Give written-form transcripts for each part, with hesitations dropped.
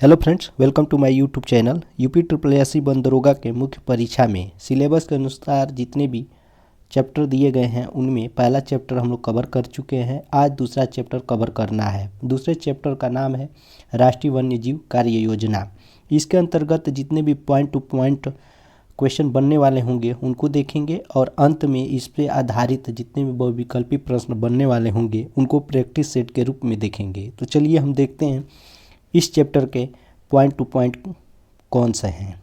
Hello friends, welcome to my YouTube channel. UP triple SC one दरोगा के मुख्य परीक्षा में सिलेबस के अनुसार जितने भी चैप्टर दिए गए हैं उनमें पहला चैप्टर हम लोग कवर कर चुके हैं। आज दूसरा चैप्टर कवर करना है। दूसरे चैप्टर का नाम है राष्ट्रीय वन्य जीव कार्य योजना। इसके अंतर्गत जितने भी पॉइंट टू पॉइंट क्वेश्चन बनने वाले होंगे उनको देखेंगे और अंत में इस पर आधारित जितने भी बहुविकल्पी प्रश्न बनने वाले होंगे उनको प्रैक्टिस सेट के रूप में देखेंगे। तो चलिए हम देखते हैं इस चैप्टर के पॉइंट टू पॉइंट कौन से हैं।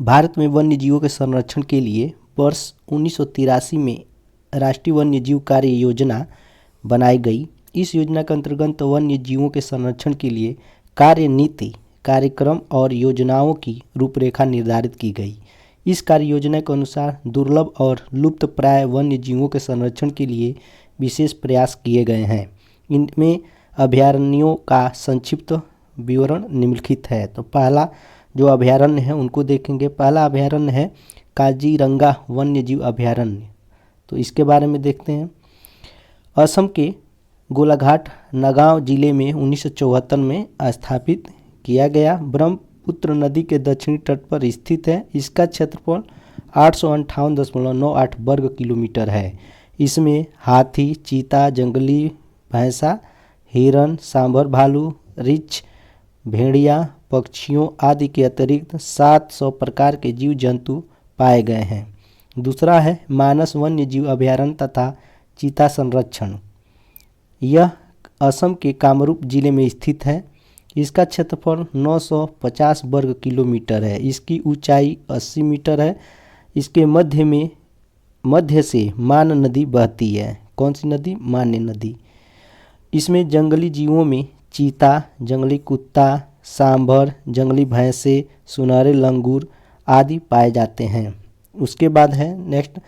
भारत में वन्य जीवों के संरक्षण के लिए वर्ष 1983 में राष्ट्रीय वन्य जीव कार्य योजना बनाई गई। इस योजना के अंतर्गत वन्य जीवों के संरक्षण के लिए कार्य नीति, कार्यक्रम और योजनाओं की रूपरेखा निर्धारित की गई। इस कार्य योजना के अनुसार दुर्लभ और लुप्त प्राय वन्य जीवों के संरक्षण के लिए विशेष प्रयास किए गए हैं। इनमें अभयारण्यों का संक्षिप्त विवरण निम्नलिखित है। तो पहला जो अभयारण्य है उनको देखेंगे। पहला अभयारण्य है काजीरंगा वन्य जीव अभयारण्य। तो इसके बारे में देखते हैं। असम के गोलाघाट नगांव जिले में 1974 में स्थापित किया गया। ब्रह्मपुत्र नदी के दक्षिणी तट पर स्थित है। इसका क्षेत्रफल 858.98 वर्ग किलोमीटर है। इसमें हाथी, चीता, जंगली भैंसा, हिरन, सांभर भालू, रीछ, भेड़िया, पक्षियों आदि के अतिरिक्त 700 प्रकार के जीव जंतु पाए गए हैं। दूसरा है मानस वन्य जीव अभयारण्य तथा चीता संरक्षण। यह असम के कामरूप जिले में स्थित है। इसका क्षेत्रफल 950 वर्ग किलोमीटर है। इसकी ऊंचाई 80 मीटर है। इसके मध्य से मान नदी बहती है। कौन सी नदी? मान्य नदी। इसमें जंगली जीवों में चीता, जंगली कुत्ता, सांभर, जंगली भैंसे, सुनहरे लंगूर आदि पाए जाते हैं। उसके बाद है नेक्स्ट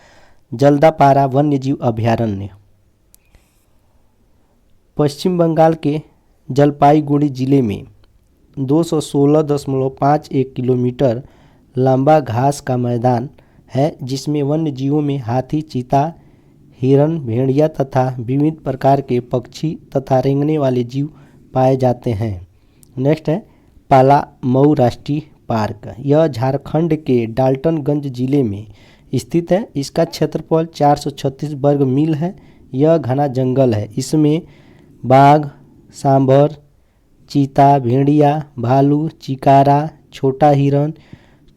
जल्दापारा वन्य जीव अभयारण्य। पश्चिम बंगाल के जलपाईगुड़ी जिले में 216.51 किलोमीटर लंबा घास का मैदान है, जिसमें वन्य जीवों में हाथी, चीता, हिरन, भेड़िया तथा विविध प्रकार के पक्षी तथा रेंगने वाले जीव पाए जाते हैं। नेक्स्ट है पालामऊ राष्ट्रीय पार्क। यह झारखंड के डाल्टनगंज जिले में स्थित है। इसका क्षेत्रफल 436 वर्ग मील है। यह घना जंगल है। इसमें बाघ, सांभर, चीता, भेड़िया, भालू, चिकारा, छोटा हिरन,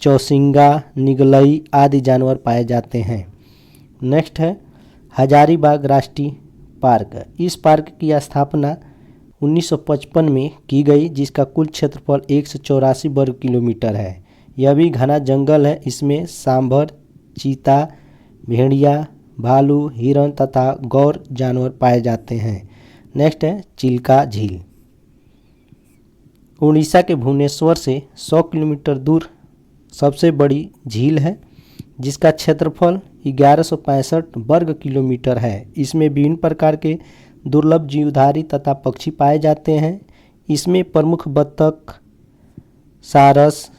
चौसिंगा, निगलई आदि जानवर पाए जाते हैं। नेक्स्ट है हजारीबाग राष्ट्रीय पार्क। इस पार्क की स्थापना 1955 में की गई, जिसका कुल क्षेत्रफल 184 वर्ग किलोमीटर है। यह भी घना जंगल है। इसमें सांभर, चीता, भेड़िया, भालू, हिरन तथा गौर जानवर पाए जाते हैं। नेक्स्ट है चिल्का झील। उड़ीसा के भुवनेश्वर से 100 किलोमीटर दूर सबसे बड़ी झील है, जिसका क्षेत्रफल 1165 वर्ग किलोमीटर है। इसमें विभिन्न प्रकार के दुर्लभ जीवधारी तथा पक्षी पाए जाते हैं। इसमें प्रमुख बत्तख, सारस,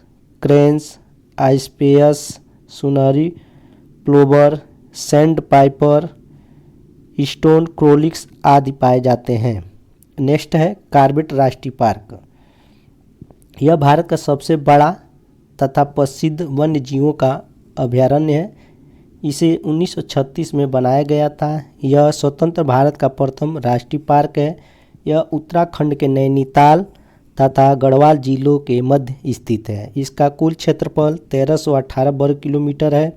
क्रेन्स, आइस्पेयस, सुनहरी प्लोवर, सैंड पाइपर, स्टोन क्रोलिक्स आदि पाए जाते हैं। नेक्स्ट है कॉर्बेट राष्ट्रीय पार्क। यह भारत का सबसे बड़ा तथा प्रसिद्ध वन्य जीवों का अभयारण्य है। इसे 1936 में बनाया गया था। यह स्वतंत्र भारत का प्रथम राष्ट्रीय पार्क है। यह उत्तराखंड के नैनीताल तथा गढ़वाल जिलों के मध्य स्थित है। इसका कुल क्षेत्रफल 1318 वर्ग किलोमीटर है।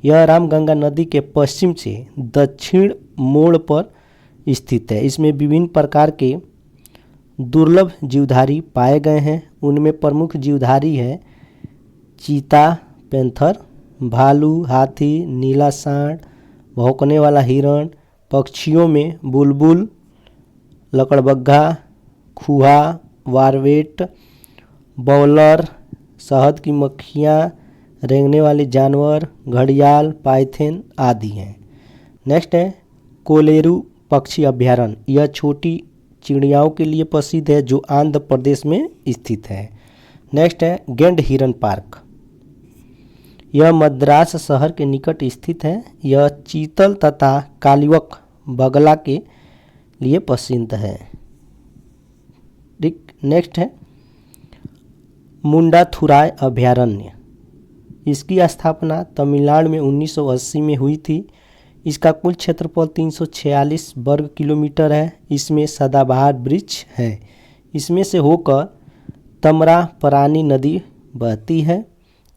यह रामगंगा नदी के पश्चिम से दक्षिण मोड़ पर स्थित है। इसमें विभिन्न प्रकार के दुर्लभ जीवधारी पाए गए हैं। उनमें प्रमुख जीवधारी है चीता, पैंथर, भालू, हाथी, नीला सांड, भौंकने वाला हिरण। पक्षियों में बुलबुल, लकड़बग्घा, खूहा, वारवेट, बॉलर, शहद की मक्खियाँ, रेंगने वाले जानवर, घड़ियाल, पाइथन आदि हैं। नेक्स्ट है कोलेरू पक्षी अभयारण्य। यह छोटी चिड़ियाओं के लिए प्रसिद्ध है, जो आंध्र प्रदेश में स्थित है। नेक्स्ट है गेंड हिरन पार्क। यह मद्रास शहर के निकट स्थित है। यह चीतल तथा कालीवक बगला के लिए प्रसिद्ध है। ठीक, नेक्स्ट है मुंडाथुराय अभयारण्य। इसकी स्थापना तमिलनाडु में 1980 में हुई थी। इसका कुल क्षेत्रफल 346 वर्ग किलोमीटर है। इसमें सदाबहार वृक्ष है। इसमें से होकर तमरापरानी नदी बहती है।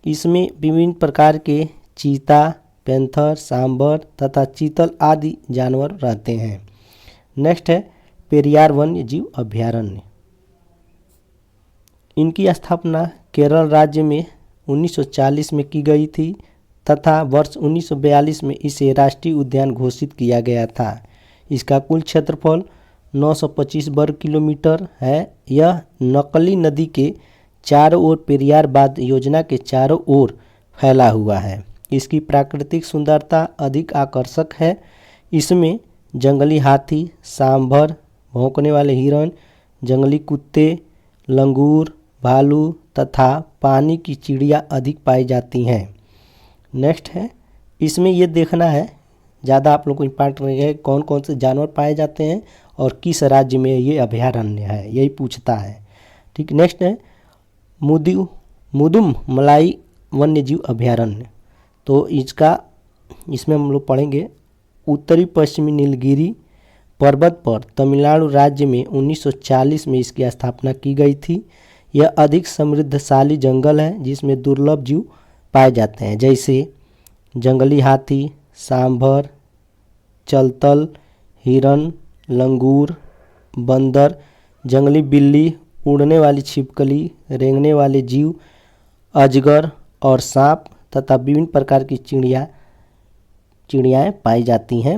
इसमें विभिन्न प्रकार के चीता, पैंथर, सांभर तथा चीतल आदि जानवर रहते हैं। नेक्स्ट है पेरियार वन्य जीव अभयारण्य। इनकी स्थापना केरल राज्य में 1940 में की गई थी तथा वर्ष 1942 में इसे राष्ट्रीय उद्यान घोषित किया गया था। इसका कुल क्षेत्रफल 925 वर्ग किलोमीटर है। यह नकली नदी के चारों ओर पेरियार बांध योजना के चारों ओर फैला हुआ है। इसकी प्राकृतिक सुंदरता अधिक आकर्षक है। इसमें जंगली हाथी, सांभर, भौंकने वाले हिरण, जंगली कुत्ते, लंगूर, भालू तथा पानी की चिड़िया अधिक पाई जाती हैं। नेक्स्ट है, इसमें ये देखना है, ज़्यादा आप लोग को इम्पॉर्टेंट रहेगा कौन कौन से जानवर पाए जाते हैं और किस राज्य में ये अभयारण्य है, यही पूछता है। ठीक, नेक्स्ट है मुदुम मलाई वन्य जीव अभयारण्य। तो इसमें हम लोग पढ़ेंगे उत्तरी पश्चिमी नीलगिरी पर्वत पर तमिलनाडु राज्य में 1940 में इसकी स्थापना की गई थी। यह अधिक समृद्धशाली जंगल है जिसमें दुर्लभ जीव पाए जाते हैं, जैसे जंगली हाथी, सांभर, चलतल, हिरन, लंगूर, बंदर, जंगली बिल्ली, उड़ने वाली छिपकली, रेंगने वाले जीव, अजगर और सांप तथा विभिन्न प्रकार की चिड़ियाएँ पाई जाती हैं।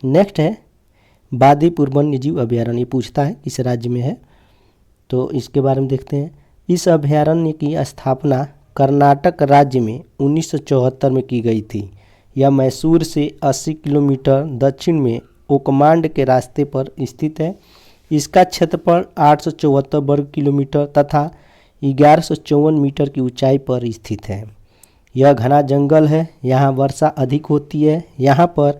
नेक्स्ट है बादीपुर वन्य जीव अभयारण्य। पूछता है किस राज्य में है, तो इसके बारे में देखते हैं। इस अभयारण्य की स्थापना कर्नाटक राज्य में 1974 में की गई थी। यह मैसूर से 80 किलोमीटर दक्षिण में ओकमांड के रास्ते पर स्थित है। इसका क्षेत्रफल 874 वर्ग किलोमीटर तथा 1154 मीटर की ऊंचाई पर स्थित है। यह घना जंगल है। यहाँ वर्षा अधिक होती है। यहाँ पर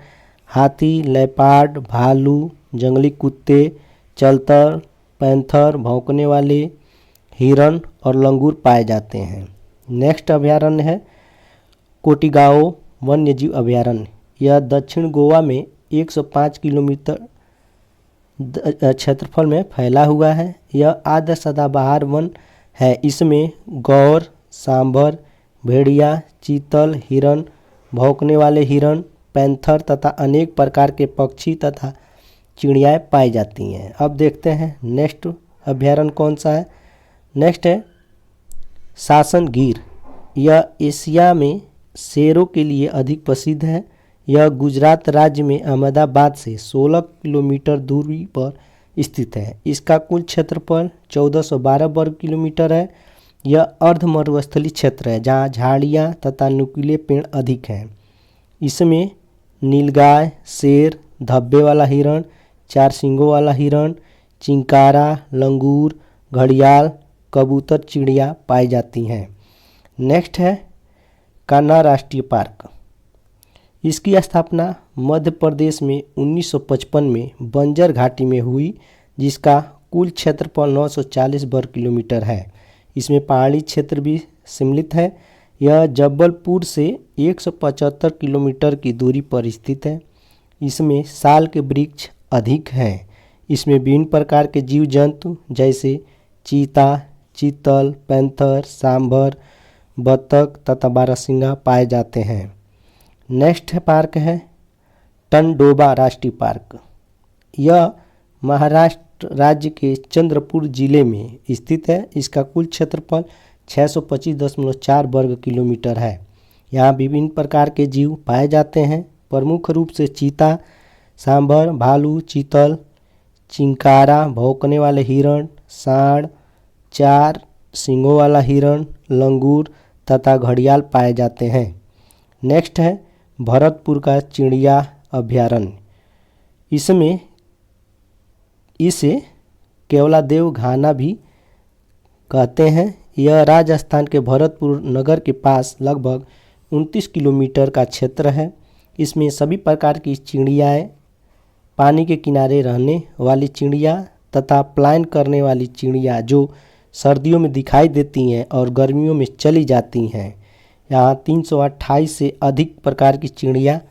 हाथी, लेपर्ड, भालू, जंगली कुत्ते, चलतर, पैंथर, भौंकने वाले हिरण और लंगूर पाए जाते हैं। नेक्स्ट अभयारण्य है कोटिगांव वन्य जीव अभयारण्य। यह दक्षिण गोवा में 105 किलोमीटर क्षेत्रफल में फैला हुआ है। यह आर्द्र सदाबहार वन है। इसमें गौर, सांभर, भेड़िया, चीतल, हिरण, भौंकने वाले हिरण, पैंथर तथा अनेक प्रकार के पक्षी तथा चिड़ियाएँ पाई जाती हैं। अब देखते हैं नेक्स्ट अभयारण्य कौन सा है। नेक्स्ट है सासन गिर। यह एशिया में शेरों के लिए अधिक प्रसिद्ध है। यह गुजरात राज्य में अहमदाबाद से 16 किलोमीटर दूरी पर स्थित है। इसका कुल क्षेत्रफल 1412 वर्ग किलोमीटर है। यह अर्ध मरुस्थलीय क्षेत्र है जहाँ झाड़ियाँ तथा नुकीले पेड़ अधिक हैं। इसमें नीलगाय, शेर, धब्बे वाला हिरण, चार सींगों वाला हिरण, चिंकारा, लंगूर, घड़ियाल, कबूतर, चिड़िया पाई जाती हैं। नेक्स्ट है कान्हा राष्ट्रीय पार्क। इसकी स्थापना मध्य प्रदेश में 1955 में बंजर घाटी में हुई, जिसका कुल क्षेत्रफल 940 वर्ग किलोमीटर है। इसमें पहाड़ी क्षेत्र भी सम्मिलित है। यह जबलपुर से 175 किलोमीटर की दूरी पर स्थित है। इसमें साल के वृक्ष अधिक हैं। इसमें विभिन्न प्रकार के जीव जंतु जैसे चीता, चीतल, पैंथर, सांभर, बतख तथा बारहसिंगा पाए जाते हैं। नेक्स्ट पार्क है टंडोबा राष्ट्रीय पार्क। यह महाराष्ट्र राज्य के चंद्रपुर जिले में स्थित है। इसका कुल क्षेत्रफल 625.4 वर्ग किलोमीटर है। यहाँ विभिन्न प्रकार के जीव पाए जाते हैं। प्रमुख रूप से चीता, सांभर, भालू, चीतल, चिंकारा, भौंकने वाले हिरण, सांड, चार सींगों वाला हिरण, लंगूर तथा घड़ियाल पाए जाते हैं। नेक्स्ट है भरतपुर का चिड़िया अभयारण्य। इसे केवलादेव घाना भी कहते हैं। यह राजस्थान के भरतपुर नगर के पास लगभग 29 किलोमीटर का क्षेत्र है। इसमें सभी प्रकार की चिड़ियाएँ, पानी के किनारे रहने वाली चिड़िया तथा पलायन करने वाली चिड़िया जो सर्दियों में दिखाई देती हैं और गर्मियों में चली जाती हैं। यहाँ 328 से अधिक प्रकार की चिड़िया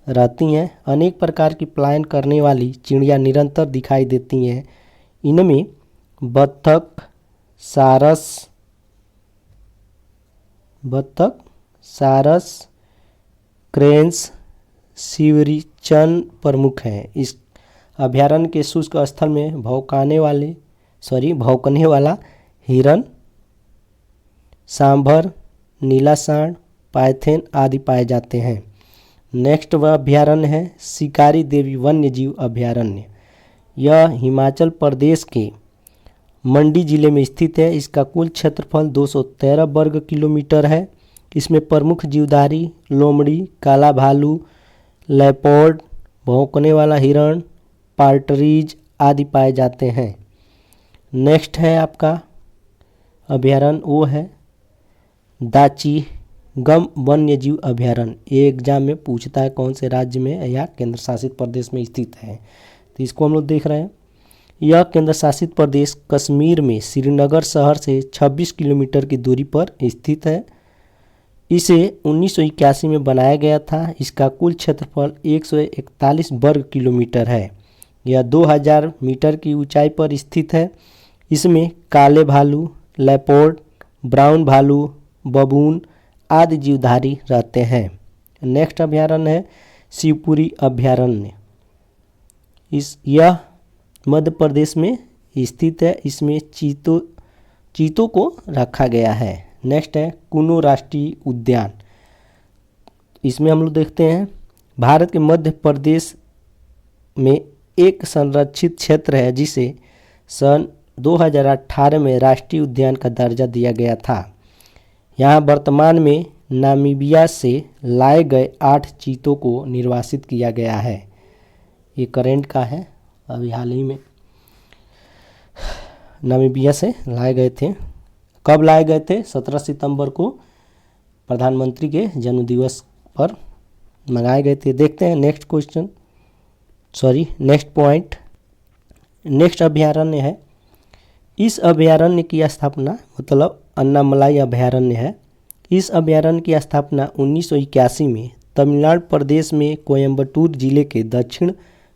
रहती हैं। अनेक प्रकार की पलायन करने वाली चिड़िया निरंतर दिखाई देती हैं। इनमें बत्तख, सारस, क्रेन्स, सिवरीचन प्रमुख हैं। इस अभयारण्य के शुष्क स्थल में भौंकने वाला हिरन, सांभर, नीला सांड, पायथन आदि पाए जाते हैं। नेक्स्ट वह अभयारण्य है शिकारी देवी वन्यजीव अभयारण्य। यह हिमाचल प्रदेश के मंडी जिले में स्थित है। इसका कुल क्षेत्रफल 213 वर्ग किलोमीटर है। इसमें प्रमुख जीवधारी लोमड़ी, काला भालू, लेपर्ड, भौंकने वाला हिरण, पार्टरीज आदि पाए जाते हैं। नेक्स्ट है आपका अभयारण्य, वो है दाची गम वन्यजीव अभयारण्य। ये एग्जाम में पूछता है कौन से राज्य में या केंद्र शासित प्रदेश में स्थित है, तो इसको हम लोग देख रहे हैं। यह केंद्र शासित प्रदेश कश्मीर में श्रीनगर शहर से 26 किलोमीटर की दूरी पर स्थित है। इसे 1981 में बनाया गया था। इसका कुल क्षेत्रफल 141 वर्ग किलोमीटर है। यह 2000 मीटर की ऊंचाई पर स्थित है। इसमें काले भालू, लेपर्ड, ब्राउन भालू, बबून आदि जीवधारी रहते हैं। नेक्स्ट अभयारण्य है शिवपुरी अभयारण्य। यह मध्य प्रदेश में स्थित है। इसमें चीतों को रखा गया है। नेक्स्ट है कुनो राष्ट्रीय उद्यान। इसमें हम लोग देखते हैं भारत के मध्य प्रदेश में एक संरक्षित क्षेत्र है जिसे सन 2018 में राष्ट्रीय उद्यान का दर्जा दिया गया था। यहाँ वर्तमान में नामीबिया से लाए गए 8 चीतों को निर्वासित किया गया है। ये करेंट का है, अभी हाल ही में नामीबिया से लाए गए थे। कब लाए गए थे? 17 सितंबर को प्रधानमंत्री के जन्मदिवस पर मंगाए गए थे। देखते हैं नेक्स्ट पॉइंट। नेक्स्ट अभयारण्य है। इस अभयारण्य की स्थापना अन्नामलाई अभयारण्य है। इस अभयारण्य की स्थापना 1981 में तमिलनाडु प्रदेश में कोयम्बटूर जिले के दक्षिण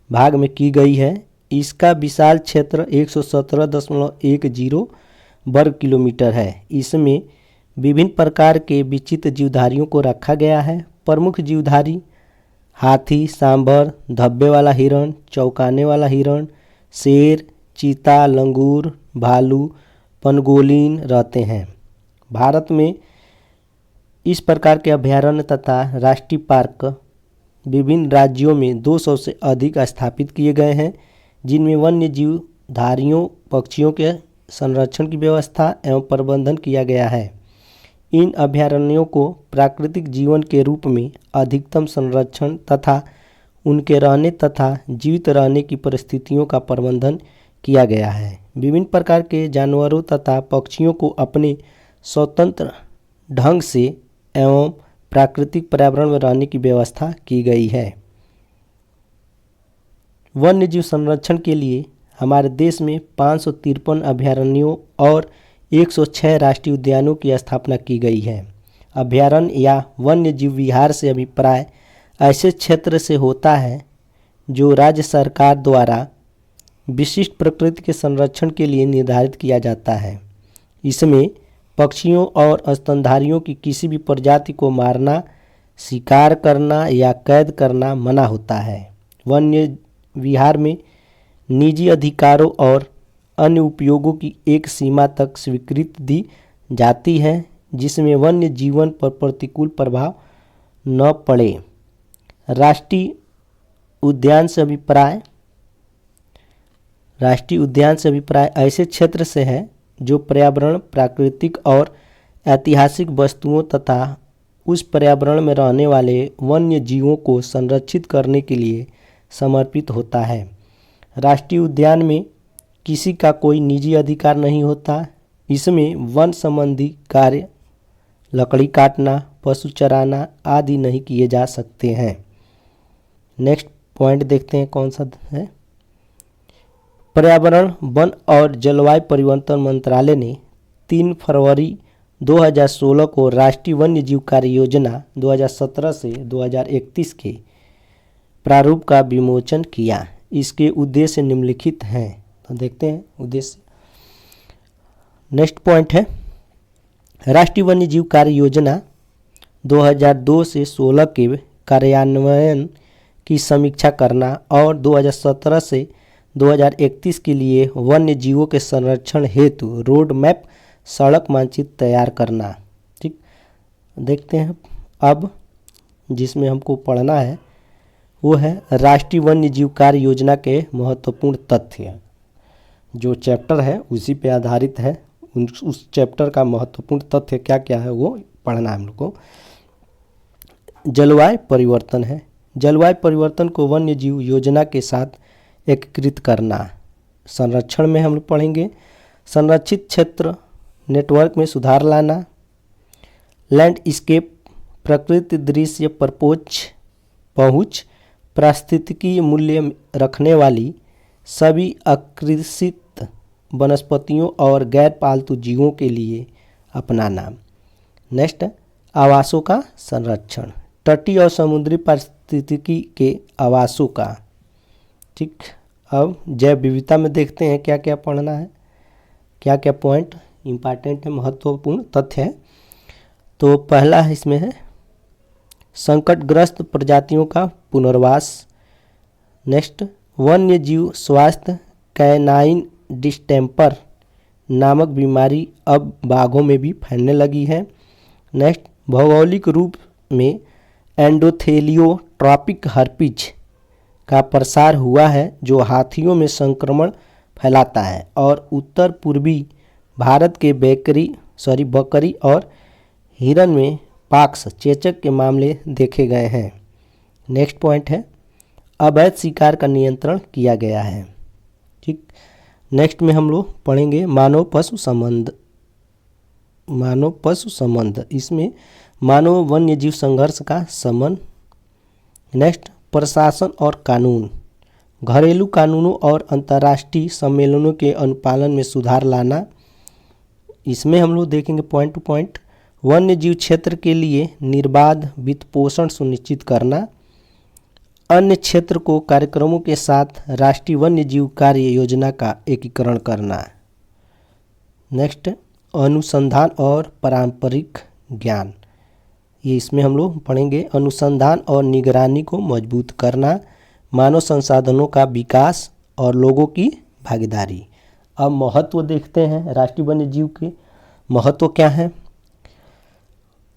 भाग में की गई है। इसका विशाल क्षेत्र 117.10 वर्ग किलोमीटर है। इसमें विभिन्न प्रकार के विचित्र जीवधारियों को रखा गया है। प्रमुख जीवधारी हाथी, सांभर, धब्बे वाला हिरण, चौंकाने वाला हिरण, शेर, चीता, लंगूर, भालू, पनगोलिन रहते हैं। भारत में इस प्रकार के अभयारण्य तथा राष्ट्रीय पार्क विभिन्न राज्यों में 200 से अधिक स्थापित किए गए हैं, जिनमें वन्य जीवधारियों पक्षियों के संरक्षण की व्यवस्था एवं प्रबंधन किया गया है। इन अभयारण्यों को प्राकृतिक जीवन के रूप में अधिकतम संरक्षण तथा उनके रहने तथा जीवित रहने की परिस्थितियों का प्रबंधन किया गया है। विभिन्न प्रकार के जानवरों तथा पक्षियों को अपने स्वतंत्र ढंग से एवं प्राकृतिक पर्यावरण में रहने की व्यवस्था की गई है। वन्यजीव संरक्षण के लिए हमारे देश में 553 अभयारण्यों और 106 राष्ट्रीय उद्यानों की स्थापना की गई है। अभयारण्य या वन्यजीव विहार से अभिप्राय ऐसे क्षेत्र से होता है जो राज्य सरकार द्वारा विशिष्ट प्रकृति के संरक्षण के लिए निर्धारित किया जाता है। इसमें पक्षियों और स्तनधारियों की किसी भी प्रजाति को मारना, शिकार करना या कैद करना मना होता है। वन्य विहार में निजी अधिकारों और अन्य उपयोगों की एक सीमा तक स्वीकृति दी जाती है जिसमें वन्य जीवन पर प्रतिकूल प्रभाव न पड़े। राष्ट्रीय उद्यान से अभिप्राय ऐसे क्षेत्र से है जो पर्यावरण, प्राकृतिक और ऐतिहासिक वस्तुओं तथा उस पर्यावरण में रहने वाले वन्य जीवों को संरक्षित करने के लिए समर्पित होता है। राष्ट्रीय उद्यान में किसी का कोई निजी अधिकार नहीं होता। इसमें वन संबंधी कार्य, लकड़ी काटना, पशु चराना आदि नहीं किए जा सकते हैं। नेक्स्ट पॉइंट देखते हैं कौन सा है। पर्यावरण, वन और जलवायु परिवर्तन मंत्रालय ने 3 फरवरी 2016 को राष्ट्रीय वन्य जीव कार्य योजना 2017 से 2031 के प्रारूप का विमोचन किया। इसके उद्देश्य निम्नलिखित हैं, तो देखते हैं उद्देश्य। नेक्स्ट पॉइंट है राष्ट्रीय वन्य जीव कार्य योजना 2002 से 16 के कार्यान्वयन की समीक्षा करना और 2017 से 2031 के लिए वन्य जीवों के संरक्षण हेतु रोड मैप सड़क मानचित्र तैयार करना। ठीक, देखते हैं अब जिसमें हमको पढ़ना है वो है राष्ट्रीय वन्य जीव कार्य योजना के महत्वपूर्ण तथ्य। जो चैप्टर है उसी पे आधारित है, उस चैप्टर का महत्वपूर्ण तथ्य क्या क्या है वो पढ़ना है हम लोग को। जलवायु परिवर्तन है। जलवायु परिवर्तन को वन्य जीव योजना के साथ एकीकृत करना। संरक्षण में हम लोग पढ़ेंगे संरक्षित क्षेत्र नेटवर्क में सुधार लाना। लैंडस्केप प्रकृति दृश्य पर पहुँच पारिस्थितिकी मूल्य रखने वाली सभी आकर्षित वनस्पतियों और गैर पालतू जीवों के लिए अपनाना। नेक्स्ट आवासों का संरक्षण, तटीय और समुद्री पारिस्थितिकी के आवासों का। ठीक, अब जैव विविधता में देखते हैं क्या क्या पढ़ना है, क्या क्या पॉइंट इम्पॉर्टेंट है, महत्वपूर्ण तथ्य है। तो पहला है इसमें है संकटग्रस्त प्रजातियों का पुनर्वास। नेक्स्ट वन्य जीव स्वास्थ्य, कैनाइन डिस्टेम्पर नामक बीमारी अब बाघों में भी फैलने लगी है। नेक्स्ट भौगोलिक रूप में एंडोथेलियोट्रॉपिक हर्पीज का प्रसार हुआ है जो हाथियों में संक्रमण फैलाता है और उत्तर पूर्वी भारत के बकरी और हिरन में पॉक्स चेचक के मामले देखे गए हैं। नेक्स्ट पॉइंट है अवैध शिकार का नियंत्रण किया गया है। ठीक, नेक्स्ट में हम लोग पढ़ेंगे मानव पशु संबंध। इसमें मानव वन्य जीव संघर्ष का संबंध। नेक्स्ट प्रशासन और कानून, घरेलू कानूनों और अंतर्राष्ट्रीय सम्मेलनों के अनुपालन में सुधार लाना। इसमें हम लोग देखेंगे पॉइंट टू पॉइंट वन्य जीव क्षेत्र के लिए निर्बाध वित्त पोषण सुनिश्चित करना। अन्य क्षेत्र को कार्यक्रमों के साथ राष्ट्रीय वन्य जीव कार्य योजना का एकीकरण करना। नेक्स्ट अनुसंधान और पारंपरिक ज्ञान, ये इसमें हम लोग पढ़ेंगे अनुसंधान और निगरानी को मजबूत करना, मानव संसाधनों का विकास और लोगों की भागीदारी। अब महत्व देखते हैं राष्ट्रीय वन्य जीव के महत्व क्या है।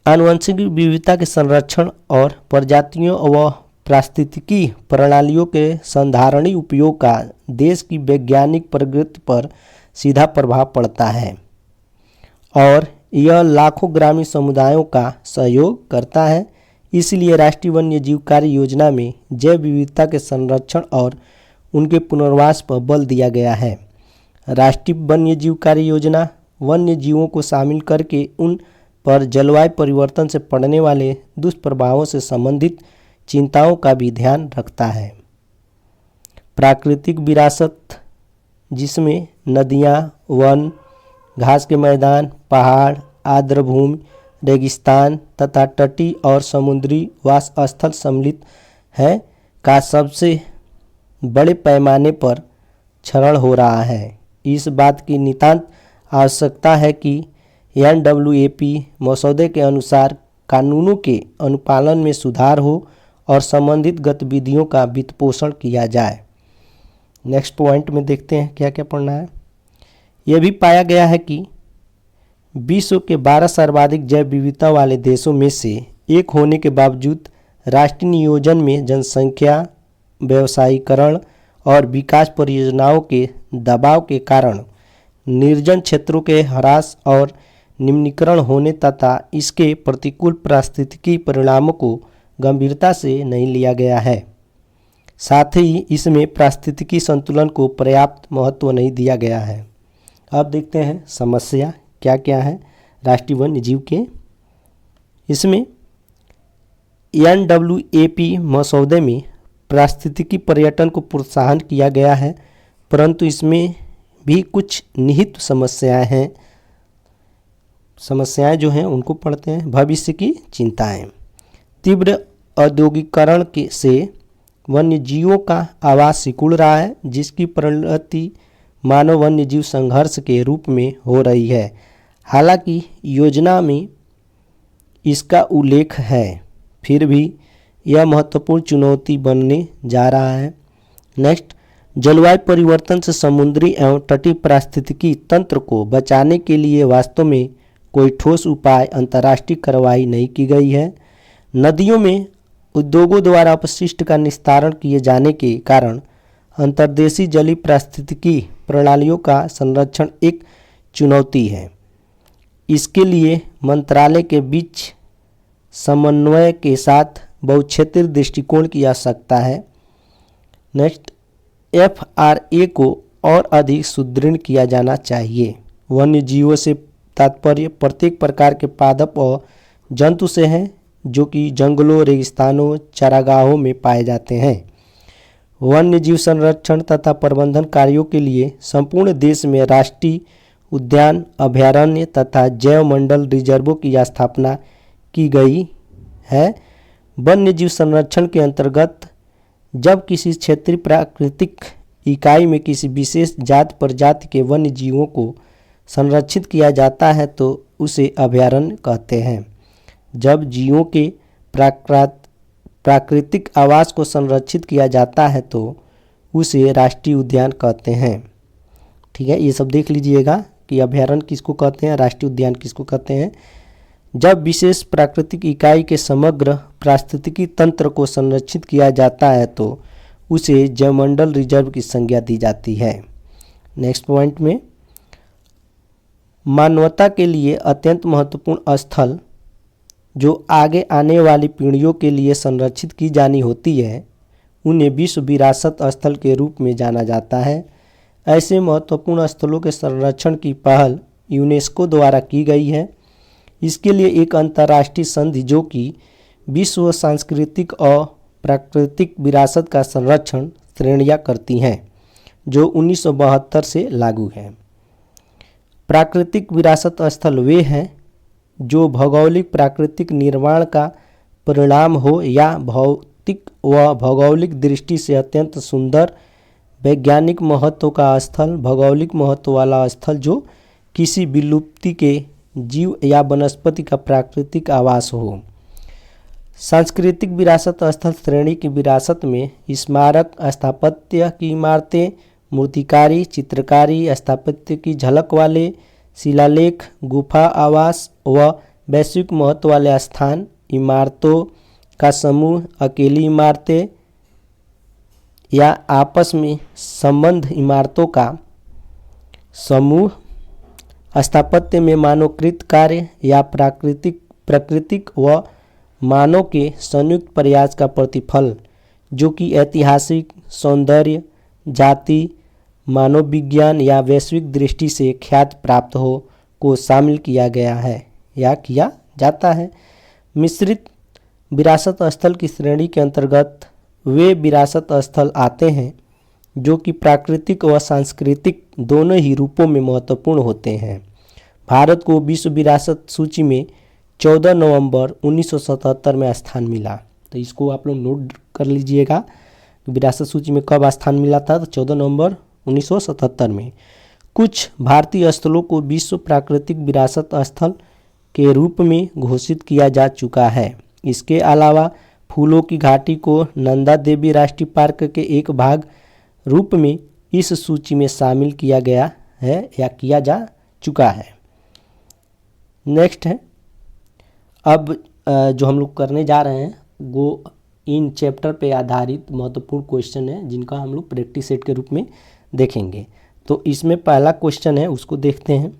आनुवंशिक विविधता के संरक्षण और प्रजातियों व पारिस्थितिकी प्रणालियों के संधारणी उपयोग का देश की वैज्ञानिक प्रगति पर सीधा प्रभाव पड़ता है और यह लाखों ग्रामीण समुदायों का सहयोग करता है। इसलिए राष्ट्रीय वन्य जीव कार्य योजना में जैव विविधता के संरक्षण और उनके पुनर्वास पर बल दिया गया है। राष्ट्रीय वन्य जीव कार्य योजना वन्य जीवों को शामिल करके उन पर जलवायु परिवर्तन से पड़ने वाले दुष्प्रभावों से संबंधित चिंताओं का भी ध्यान रखता है। प्राकृतिक विरासत, जिसमें नदियाँ, वन, घास के मैदान, पहाड़, आर्द्रभूमि, रेगिस्तान तथा तटीय और समुद्री वास स्थल सम्मिलित हैं, का सबसे बड़े पैमाने पर क्षरण हो रहा है। इस बात की नितांत आवश्यकता है कि NWAP मसौदे के अनुसार कानूनों के अनुपालन में सुधार हो और संबंधित गतिविधियों का वित्त पोषण किया जाए। नेक्स्ट पॉइंट में देखते हैं क्या क्या पढ़ना है। यह भी पाया गया है कि विश्व के 12 सर्वाधिक जैव विविधता वाले देशों में से एक होने के बावजूद राष्ट्रीय नियोजन में जनसंख्या, व्यवसायीकरण और विकास परियोजनाओं के दबाव के कारण निर्जन क्षेत्रों के ह्रास और निम्नीकरण होने तथा इसके प्रतिकूल पारिस्थितिकी परिणामों को गंभीरता से नहीं लिया गया है। साथ ही इसमें पारिस्थितिकी संतुलन को पर्याप्त महत्व नहीं दिया गया है। अब देखते हैं समस्या क्या क्या है राष्ट्रीय वन्य जीव के। इसमें NWAP मसौदे में पारिस्थितिकी पर्यटन को प्रोत्साहन किया गया है। परंतु इसमें भी कुछ निहित समस्याएं हैं। समस्याएं जो हैं उनको पढ़ते हैं। भविष्य की चिंताएं। तीव्र औद्योगिकरण से वन्य जीवों का आवास सिकुड़ रहा है, जिसकी परिणति मानव वन्य जीव संघर्ष के रूप में हो रही है। हालांकि योजना में इसका उल्लेख है, फिर भी यह महत्वपूर्ण चुनौती बनने जा रहा है। नेक्स्ट, जलवायु परिवर्तन से समुद्री एवं तटीय पारिस्थितिकी तंत्र को बचाने के लिए वास्तव में कोई ठोस उपाय अंतर्राष्ट्रीय कार्रवाई नहीं की गई है। नदियों में उद्योगों द्वारा अपशिष्ट का निस्तारण किए जाने के कारण अंतर्देशीय जलीय पारिस्थितिकी प्रणालियों का संरक्षण एक चुनौती है। इसके लिए मंत्रालय के बीच समन्वय के साथ बहुक्षेत्रीय दृष्टिकोण की आवश्यकता है। नेक्स्ट, FRA को और अधिक सुदृढ़ किया जाना चाहिए। वन्य जीवों से तात्पर्य प्रत्येक प्रकार के पादप और जंतु से है जो कि जंगलों, रेगिस्तानों, चारागाहों में पाए जाते हैं। वन्य जीव संरक्षण तथा प्रबंधन कार्यों के लिए संपूर्ण देश में राष्ट्रीय उद्यान, अभयारण्य तथा जैव मंडल रिजर्वों की स्थापना की गई है। वन्य जीव संरक्षण के अंतर्गत जब किसी क्षेत्रीय प्राकृतिक इकाई में किसी विशेष जाति प्रजाति के वन्य जीवों को संरक्षित किया जाता है तो उसे अभयारण्य कहते हैं। जब जीवों के प्राकृतिक आवास को संरक्षित किया जाता है तो उसे राष्ट्रीय उद्यान कहते हैं। ठीक है, ये सब देख लीजिएगा कि अभयारण्य किसको कहते हैं, राष्ट्रीय उद्यान किसको कहते हैं। जब विशेष प्राकृतिक इकाई के समग्र पारिस्थितिकी तंत्र को संरक्षित किया जाता है तो उसे जैवमंडल रिजर्व की संज्ञा दी जाती है। नेक्स्ट पॉइंट में, मानवता के लिए अत्यंत महत्वपूर्ण स्थल जो आगे आने वाली पीढ़ियों के लिए संरक्षित की जानी होती है, उन्हें विश्व विरासत स्थल के रूप में जाना जाता है। ऐसे महत्वपूर्ण स्थलों के संरक्षण की पहल यूनेस्को द्वारा की गई है। इसके लिए एक अंतर्राष्ट्रीय संधि जो कि विश्व सांस्कृतिक और प्राकृतिक विरासत का संरक्षण श्रेणियां करती हैं, जो 1972 से लागू है। प्राकृतिक विरासत स्थल वे हैं जो भौगोलिक प्राकृतिक निर्माण का परिणाम हो या भौतिक व भौगोलिक दृष्टि से अत्यंत सुंदर, वैज्ञानिक महत्व का स्थल, भौगोलिक महत्व वाला स्थल जो किसी विलुप्ति के जीव या वनस्पति का प्राकृतिक आवास हो। सांस्कृतिक विरासत स्थल श्रेणी की विरासत में स्मारक, स्थापत्य की इमारतें, मूर्तिकारी, चित्रकारी, स्थापत्य की झलक वाले शिलालेख, गुफा आवास व वैश्विक महत्व वाले स्थान, इमारतों का समूह, अकेली इमारतें या आपस में संबद्ध इमारतों का समूह, स्थापत्य में मानवकृत कार्य या प्राकृतिक व मानव के संयुक्त प्रयास का प्रतिफल जो कि ऐतिहासिक, सौंदर्य, जाति, मानव विज्ञान या वैश्विक दृष्टि से ख्याति प्राप्त हो को शामिल किया गया है या किया जाता है। मिश्रित विरासत स्थल की श्रेणी के अंतर्गत वे विरासत स्थल आते हैं जो कि प्राकृतिक व सांस्कृतिक दोनों ही रूपों में महत्वपूर्ण होते हैं। भारत को विश्व विरासत सूची में 14 नवंबर 1977 में स्थान मिला। तो इसको आप लोग नोट कर लीजिएगा, विरासत सूची में कब स्थान मिला था, तो 14 नवंबर 1977 में। कुछ भारतीय स्थलों को विश्व प्राकृतिक विरासत स्थल के रूप में घोषित किया जा चुका है। इसके अलावा फूलों की घाटी को नंदा देवी राष्ट्रीय पार्क के एक भाग रूप में इस सूची में शामिल किया गया है या किया जा चुका है। नेक्स्ट है, अब जो हम लोग करने जा रहे हैं वो इन चैप्टर पे आधारित महत्वपूर्ण क्वेश्चन है जिनका हम लोग प्रैक्टिस सेट के रूप में देखेंगे। तो इसमें पहला क्वेश्चन है, उसको देखते हैं।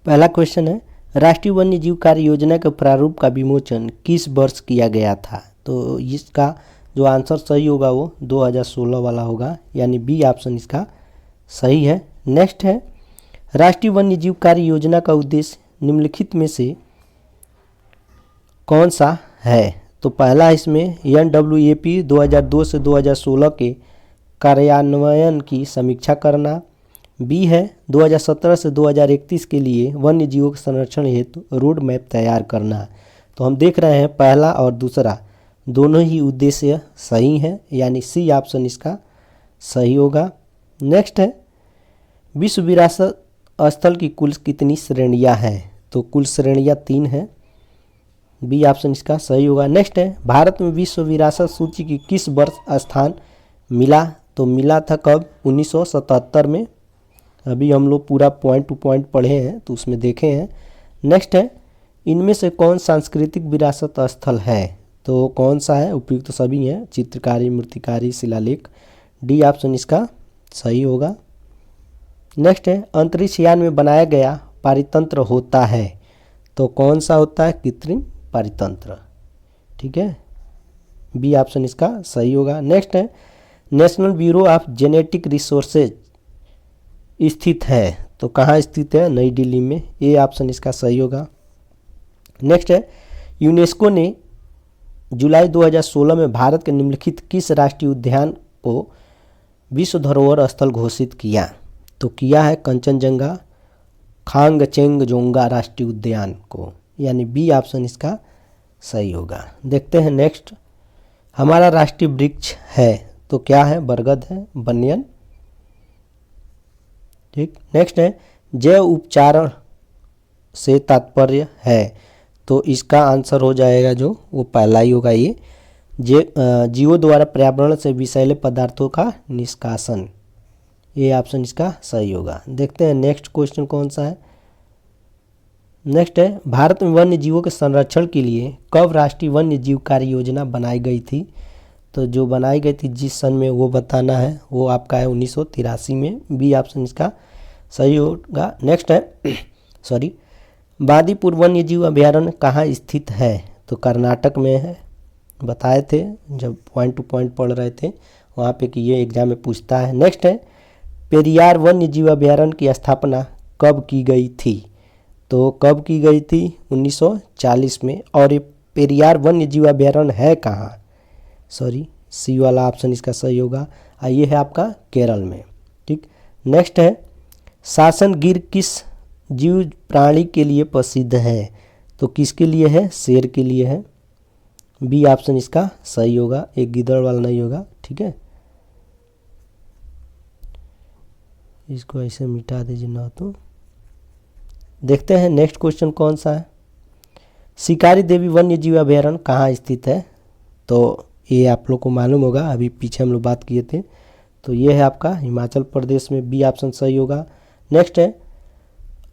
पहला क्वेश्चन है, राष्ट्रीय वन्य जीव कार्य योजना के प्रारूप का विमोचन किस वर्ष किया गया था? तो इसका जो आंसर सही होगा वो 2016 वाला होगा, यानी बी ऑप्शन इसका सही है। नेक्स्ट है, राष्ट्रीय वन्य जीव कार्य योजना का उद्देश्य निम्नलिखित में से कौन सा है? तो पहला इसमें NWAP 2002 से 2016 के कार्यान्वयन की समीक्षा करना। बी है 2017 से 2031 के लिए वन्य जीवों के संरक्षण हेतु रोड मैप तैयार करना। तो हम देख रहे हैं पहला और दूसरा दोनों ही उद्देश्य सही हैं, यानी सी ऑप्शन इसका सही होगा। नेक्स्ट है विश्व विरासत स्थल की कुल कितनी श्रेणियां हैं? तो कुल श्रेणियां 3 हैं, बी ऑप्शन इसका सही होगा। नेक्स्ट है भारत में विश्व विरासत सूची की किस वर्ष स्थान मिला? तो मिला था कब? 1977 में। अभी हम लोग पूरा पॉइंट टू पॉइंट पढ़े हैं तो उसमें देखे हैं। नेक्स्ट है इनमें से कौन सांस्कृतिक विरासत स्थल है? तो कौन सा है? उपयुक्त तो सभी हैं, चित्रकारी, मूर्तिकारी, शिलालेख। डी ऑप्शन इसका सही होगा। नेक्स्ट है अंतरिक्ष यान में बनाया गया पारितंत्र होता है, तो कौन सा होता है? कृत्रिम पारितंत्र। ठीक है, बी ऑप्शन इसका सही होगा। नेक्स्ट है national bureau of genetic resources स्थित है, तो कहाँ स्थित है? नई दिल्ली में। ए ऑप्शन इसका सही होगा। नेक्स्ट है यूनेस्को ने जुलाई 2016 में भारत के निम्नलिखित किस राष्ट्रीय उद्यान को विश्व धरोहर स्थल घोषित किया? तो किया है कंचनजंगा खांगचेंगजोंगा राष्ट्रीय उद्यान को, यानी बी ऑप्शन इसका सही होगा। देखते हैं नेक्स्ट, हमारा राष्ट्रीय वृक्ष है तो क्या है? बरगद है, बनियन। ठीक। नेक्स्ट है जैव उपचारण से तात्पर्य है, तो इसका आंसर हो जाएगा जो वो पहला ही होगा, ये जीवों द्वारा पर्यावरण से विषैले पदार्थों का निष्कासन। ये ऑप्शन इसका सही होगा। देखते हैं नेक्स्ट क्वेश्चन कौन सा है। नेक्स्ट है भारत में वन्य जीवों के संरक्षण के लिए कब राष्ट्रीय वन्य जीव कार्य योजना बनाई गई थी? तो जो बनाई गई थी जिस सन में वो बताना है, वो आपका है 1983 में। बी ऑप्शन इसका सही होगा। नेक्स्ट है बांदीपुर वन्य जीव अभयारण्य कहाँ स्थित है? तो कर्नाटक में है, बताए थे जब पॉइंट टू पॉइंट पढ़ रहे थे वहाँ पे कि ये एग्जाम में पूछता है। नेक्स्ट है पेरियार वन्य जीव अभयारण्य की स्थापना कब की गई थी? तो कब की गई थी? 1940 में। और ये पेरियार वन्य जीव अभयारण्य है कहाँ? सी वाला ऑप्शन इसका सही होगा। ये है आपका केरल में। ठीक। नेक्स्ट है सासन गिर किस जीव प्राणी के लिए प्रसिद्ध है? तो किसके लिए है? शेर के लिए है। बी ऑप्शन इसका सही होगा, एक गिदड़ वाला नहीं होगा। ठीक है, इसको ऐसे मिटा दीजिए ना। तो देखते हैं नेक्स्ट क्वेश्चन कौन सा है। शिकारी देवी वन्य जीव अभयारण्य कहाँ स्थित है? तो ये आप लोग को मालूम होगा, अभी पीछे हम लोग बात किए थे। तो ये है आपका हिमाचल प्रदेश में। बी ऑप्शन सही होगा। नेक्स्ट है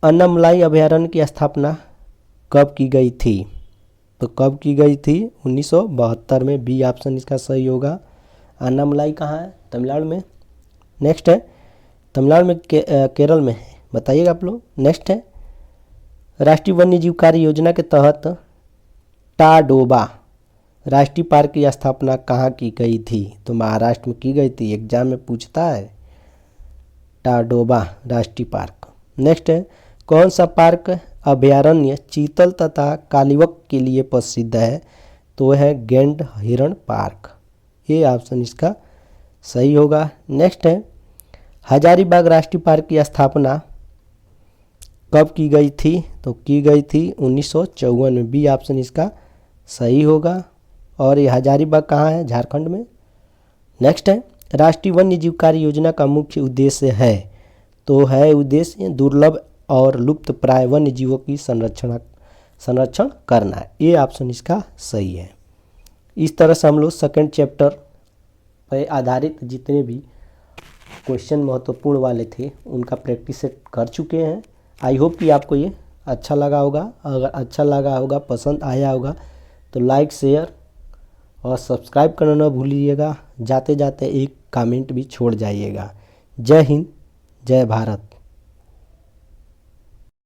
अन्नामलाई अभयारण्य की स्थापना कब की गई थी? तो कब की गई थी? 1972 में। बी ऑप्शन इसका सही होगा। अन्नामलाई कहाँ है? तमिलनाडु में। नेक्स्ट है तमिलनाडु में केरल में है, बताइएगा आप लोग। नेक्स्ट है राष्ट्रीय वन्य जीव कार्य योजना के तहत टाडोबा राष्ट्रीय पार्क की स्थापना कहाँ की गई थी? तो महाराष्ट्र में की गई थी, एग्जाम में पूछता है टाडोबा राष्ट्रीय पार्क। नेक्स्ट है कौन सा पार्क अभयारण्य चीतल तथा कालीवक के लिए प्रसिद्ध है? तो वह है गेंड हिरण पार्क। ये ऑप्शन इसका सही होगा। नेक्स्ट है हजारीबाग राष्ट्रीय पार्क की स्थापना कब की गई थी? तो की गई थी 1954 में। बी ऑप्शन इसका सही होगा। और ये हजारीबाग कहाँ है? झारखंड में। नेक्स्ट है राष्ट्रीय वन्य जीव कार्य योजना का मुख्य उद्देश्य है, तो है उद्देश्य दुर्लभ और लुप्त प्राय वन्य जीवों की संरक्षण करना है। ये ऑप्शन इसका सही है। इस तरह से हम लोग सेकंड चैप्टर पर आधारित जितने भी क्वेश्चन महत्वपूर्ण वाले थे उनका प्रैक्टिस कर चुके हैं। आई होप कि आपको ये अच्छा लगा होगा। अगर अच्छा लगा होगा, पसंद आया होगा तो लाइक, शेयर और सब्सक्राइब करना न भूलिएगा। जाते जाते एक कमेंट भी छोड़ जाइएगा। जय हिंद, जय भारत।